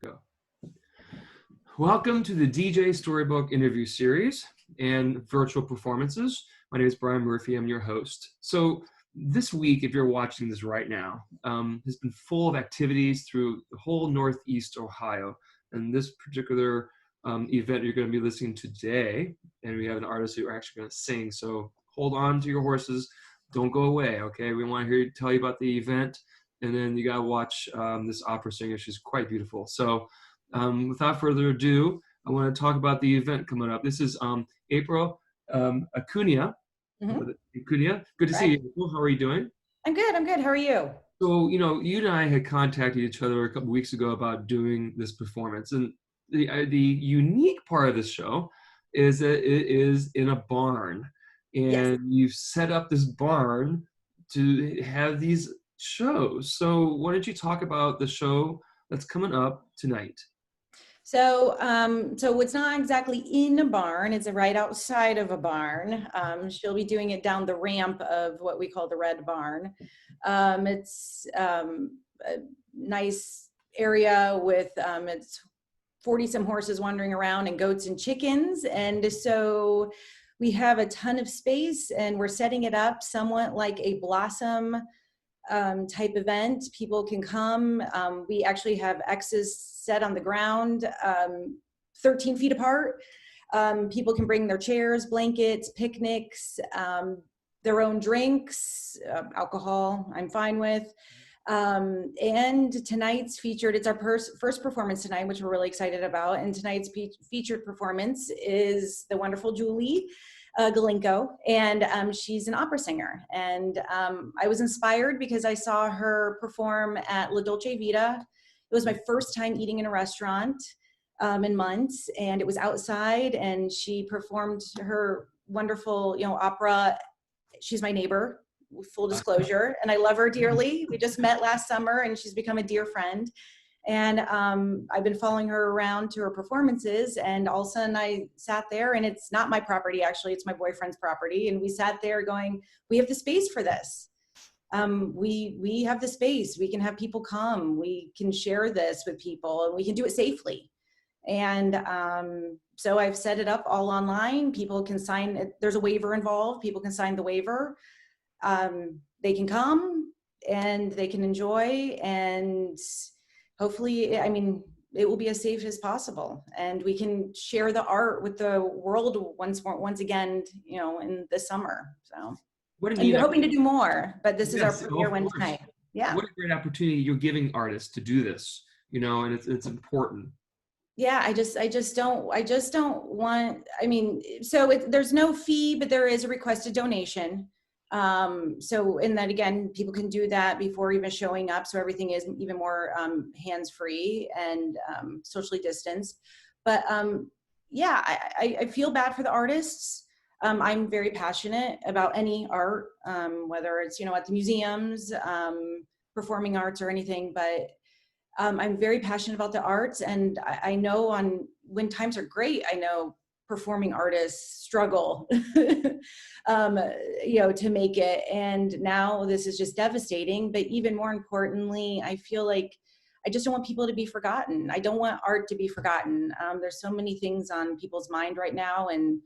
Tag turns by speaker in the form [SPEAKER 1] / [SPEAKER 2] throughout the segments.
[SPEAKER 1] Go. Welcome to the DJ Storybook interview series and virtual performances. My name is Brian Murphy. I'm your host. So this week, if you're watching this right now, has been full of activities through the whole Northeast Ohio. And this particular event you're going to be listening to today, and we have an artist who are actually going to sing. So hold on to your horses. Don't go away, okay? We want to tell you about the event. And then you got to watch this opera singer. She's quite beautiful. So without further ado, I want to talk about the event coming up. This is April Acunia. Acunia. Good to see you, April. How are you doing?
[SPEAKER 2] I'm good. How are you?
[SPEAKER 1] So, you and I had contacted each other a couple weeks ago about doing this performance. And the unique part of this show is that it is in a barn. And
[SPEAKER 2] Yes.
[SPEAKER 1] You've set up this barn to have these shows. So why don't you talk about the show that's coming up tonight?
[SPEAKER 2] So it's not exactly in a barn. It's right outside of a barn. She'll be doing it down the ramp of what we call the Red Barn. It's a nice area with it's 40 some horses wandering around and goats and chickens. And so we have a ton of space, and we're setting it up somewhat like a Blossom type event. People can come. We actually have X's set on the ground, 13 feet apart. People can bring their chairs, blankets, picnics, their own drinks, alcohol, I'm fine with. And tonight's featured, it's our first performance tonight, which we're really excited about. And tonight's featured performance is the wonderful Julie Gulenko, and she's an opera singer. And I was inspired because I saw her perform at La Dolce Vita. It was my first time eating in a restaurant in months, and it was outside, and she performed her wonderful, opera. She's my neighbor, full disclosure, and I love her dearly. We just met last summer, and she's become a dear friend. And I've been following her around to her performances, and all of a sudden I sat there, and it's not my property, actually, it's my boyfriend's property. And we sat there going, we have the space for this. We have the space. We can have people come. We can share this with people, and we can do it safely. And so I've set it up all online. People can sign it. There's a waiver involved. People can sign the waiver. They can come and they can enjoy, and hopefully, it will be as safe as possible, and we can share the art with the world once again, in the summer. So, we're hoping to do more, but this is our premiere one tonight. Yeah.
[SPEAKER 1] What a great opportunity you're giving artists to do this, and it's important.
[SPEAKER 2] Yeah, I just don't want. So there's no fee, but there is a requested donation. So in that, again, people can do that before even showing up. So everything is even more hands-free and socially distanced. But yeah, I feel bad for the artists. I'm very passionate about any art, whether it's, at the museums, performing arts or anything, but I'm very passionate about the arts. And I know when times are great, I know performing artists struggle to make it, and now this is just devastating. But even more importantly, I feel like I just don't want people to be forgotten. I don't want art to be forgotten. There's so many things on people's mind right now, and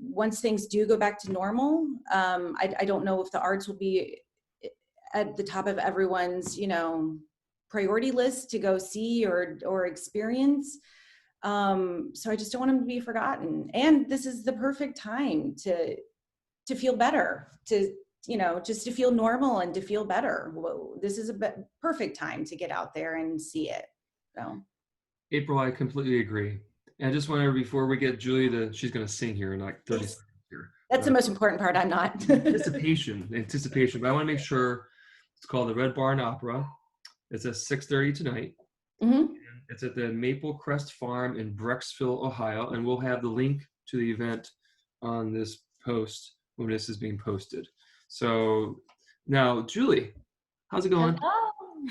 [SPEAKER 2] once things do go back to normal, I don't know if the arts will be at the top of everyone's priority list to go see or experience. So I just don't want them to be forgotten. And this is the perfect time to feel better, just to feel normal and to feel better. This is a perfect time to get out there and see it. So,
[SPEAKER 1] April, I completely agree. And I just wanted, before we get Julie, she's going to sing here in like 30 seconds here.
[SPEAKER 2] That's the most important part. I'm not.
[SPEAKER 1] Anticipation. But I want to make sure it's called the Red Barn Opera. It's at 6:30 tonight.
[SPEAKER 2] Mm-hmm.
[SPEAKER 1] It's at the Maple Crest Farm in Brecksville, Ohio, and we'll have the link to the event on this post when this is being posted. So now, Julie, how's it going?
[SPEAKER 3] Hello.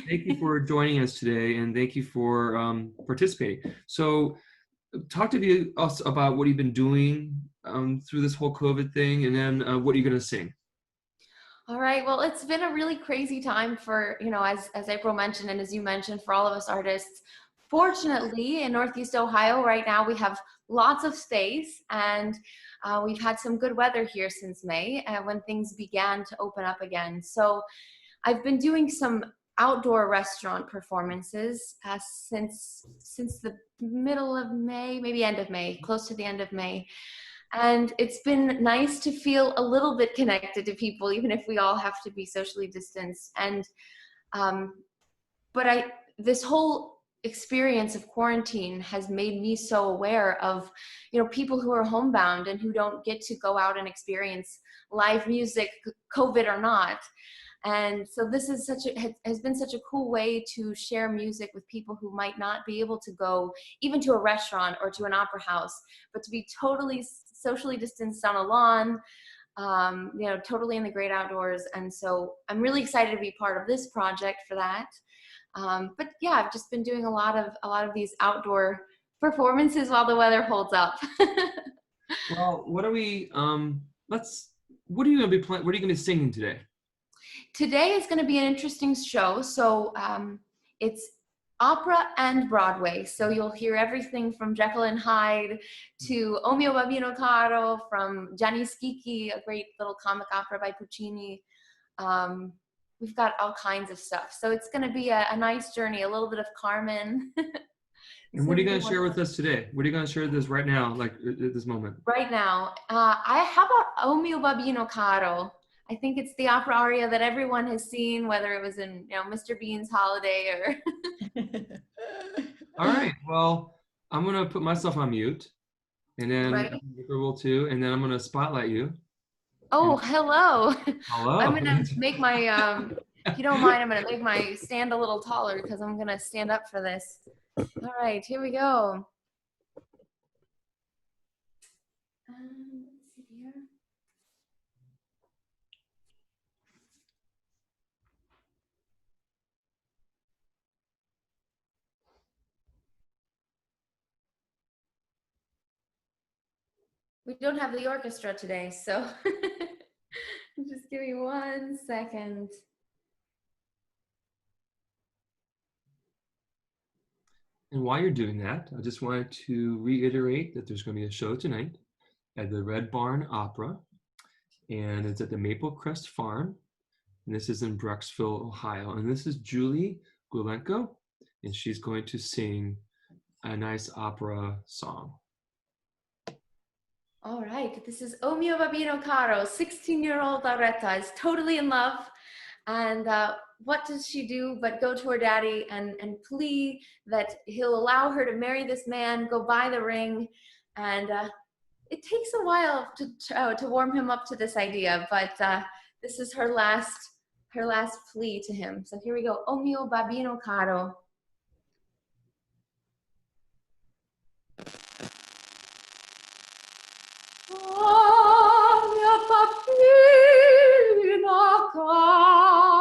[SPEAKER 1] Thank you for joining us today, and thank you for participating. So talk to us about what you've been doing through this whole COVID thing, and then what are you going to sing?
[SPEAKER 3] All right. Well, it's been a really crazy time for, as April mentioned, and as you mentioned, for all of us artists. Fortunately, in Northeast Ohio right now, we have lots of space, and we've had some good weather here since May when things began to open up again. So I've been doing some outdoor restaurant performances since the middle of May, maybe end of May, close to the end of May. And it's been nice to feel a little bit connected to people, even if we all have to be socially distanced. And but this whole experience of quarantine has made me so aware of, people who are homebound and who don't get to go out and experience live music, COVID or not. And so this is has been such a cool way to share music with people who might not be able to go even to a restaurant or to an opera house, but to be totally socially distanced on a lawn, totally in the great outdoors. And so I'm really excited to be part of this project for that. But yeah, I've just been doing a lot of these outdoor performances while the weather holds up.
[SPEAKER 1] Well, what are you going to be playing? What are you going to be singing today?
[SPEAKER 3] Today is going to be an interesting show. So it's opera and Broadway. So you'll hear everything from Jekyll and Hyde to O mio babbino caro, from Gianni Schicchi, a great little comic opera by Puccini. We've got all kinds of stuff. So it's going to be a nice journey, a little bit of Carmen.
[SPEAKER 1] And what are you going to share with us today? What are you going to share with us right now, like at this moment?
[SPEAKER 3] Right now, I have a O mio babbino caro. I think it's the opera aria that everyone has seen, whether it was in Mr. Bean's Holiday or.
[SPEAKER 1] All right. Well, I'm going to put myself on mute, and then
[SPEAKER 3] Right.
[SPEAKER 1] will too, and then I'm going to spotlight you.
[SPEAKER 3] Oh, hello.
[SPEAKER 1] Hello.
[SPEAKER 3] I'm going to make my, if you don't mind, I'm going to make my stand a little taller because I'm going to stand up for this. All right, here we go. Let's see here. We don't have the orchestra today, so just give me 1 second.
[SPEAKER 1] And while you're doing that, I just wanted to reiterate that there's going to be a show tonight at the Red Barn Opera, and it's at the Maple Crest Farm, and this is in Brecksville, Ohio. And this is Julie Gulenko, and she's going to sing a nice opera song.
[SPEAKER 3] All right, this is O mio babbino caro. 16-year-old Lauretta is totally in love. And what does she do but go to her daddy and plea that he'll allow her to marry this man, go buy the ring. And it takes a while to warm him up to this idea, but this is her last plea to him. So here we go. O mio babbino caro.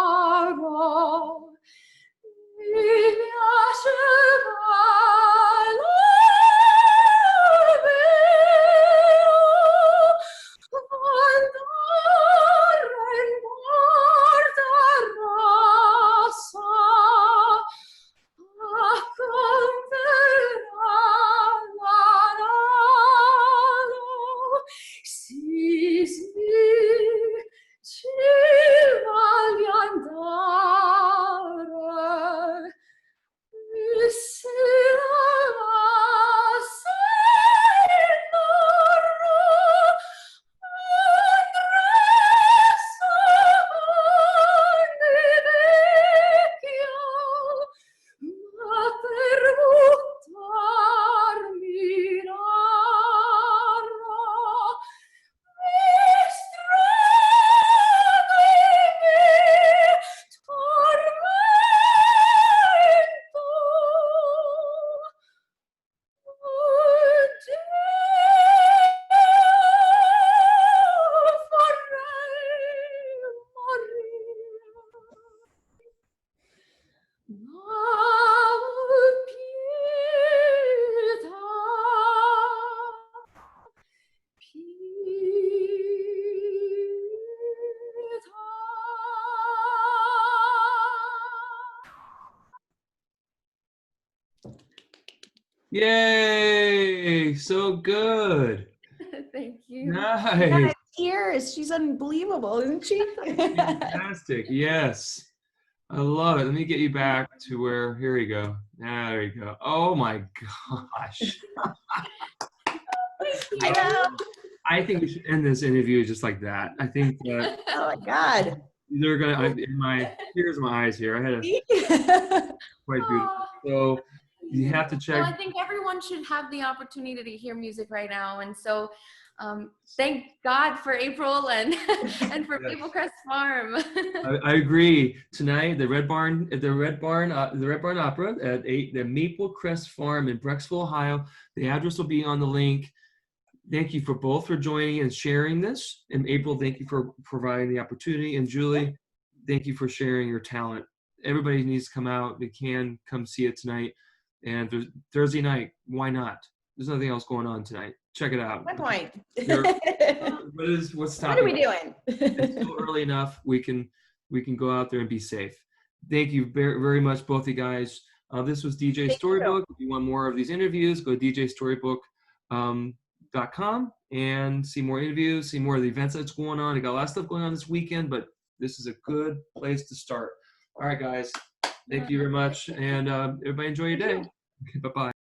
[SPEAKER 3] Caro, mi piaceva andare in porta rossa a comprare sì, sì, ci voglio andare.
[SPEAKER 1] Yay! So good.
[SPEAKER 3] Thank you.
[SPEAKER 1] Nice.
[SPEAKER 2] Tears. She's unbelievable, isn't she?
[SPEAKER 1] Fantastic. Yes. I love it. Let me get you back to where, here we go. There you go. Oh my gosh.
[SPEAKER 2] I know.
[SPEAKER 1] I think we should end this interview just like that. I think that
[SPEAKER 2] Oh my God.
[SPEAKER 1] they're gonna. Here's my eyes here. I had a quite beautiful.
[SPEAKER 3] Aw.
[SPEAKER 1] So you have to
[SPEAKER 3] Well, I
[SPEAKER 1] check.
[SPEAKER 3] think everyone should have the opportunity to hear music right now, and so thank God for April and and for
[SPEAKER 1] Yes.
[SPEAKER 3] Maple Crest Farm.
[SPEAKER 1] I agree. Tonight, the Red Barn Opera at the Maple Crest Farm in Brecksville, Ohio. The address will be on the link. Thank you for both for joining and sharing this. And April, thank you for providing the opportunity. And Julie, thank you for sharing your talent. Everybody needs to come out. They can come see it tonight. And Thursday night, why not? There's nothing else going on tonight. Check it out.
[SPEAKER 2] My point.
[SPEAKER 1] What's
[SPEAKER 2] What
[SPEAKER 1] stopping?
[SPEAKER 2] are we doing?
[SPEAKER 1] It's still early enough. We can go out there and be safe. Thank you very, very much, both you guys. This was DJ Storybook. If you want more of these interviews, go to djstorybook.com and see more interviews, see more of the events that's going on. I got a lot of stuff going on this weekend, but this is a good place to start. All right, guys. Thank you very much, and everybody enjoy your day. Okay, bye-bye.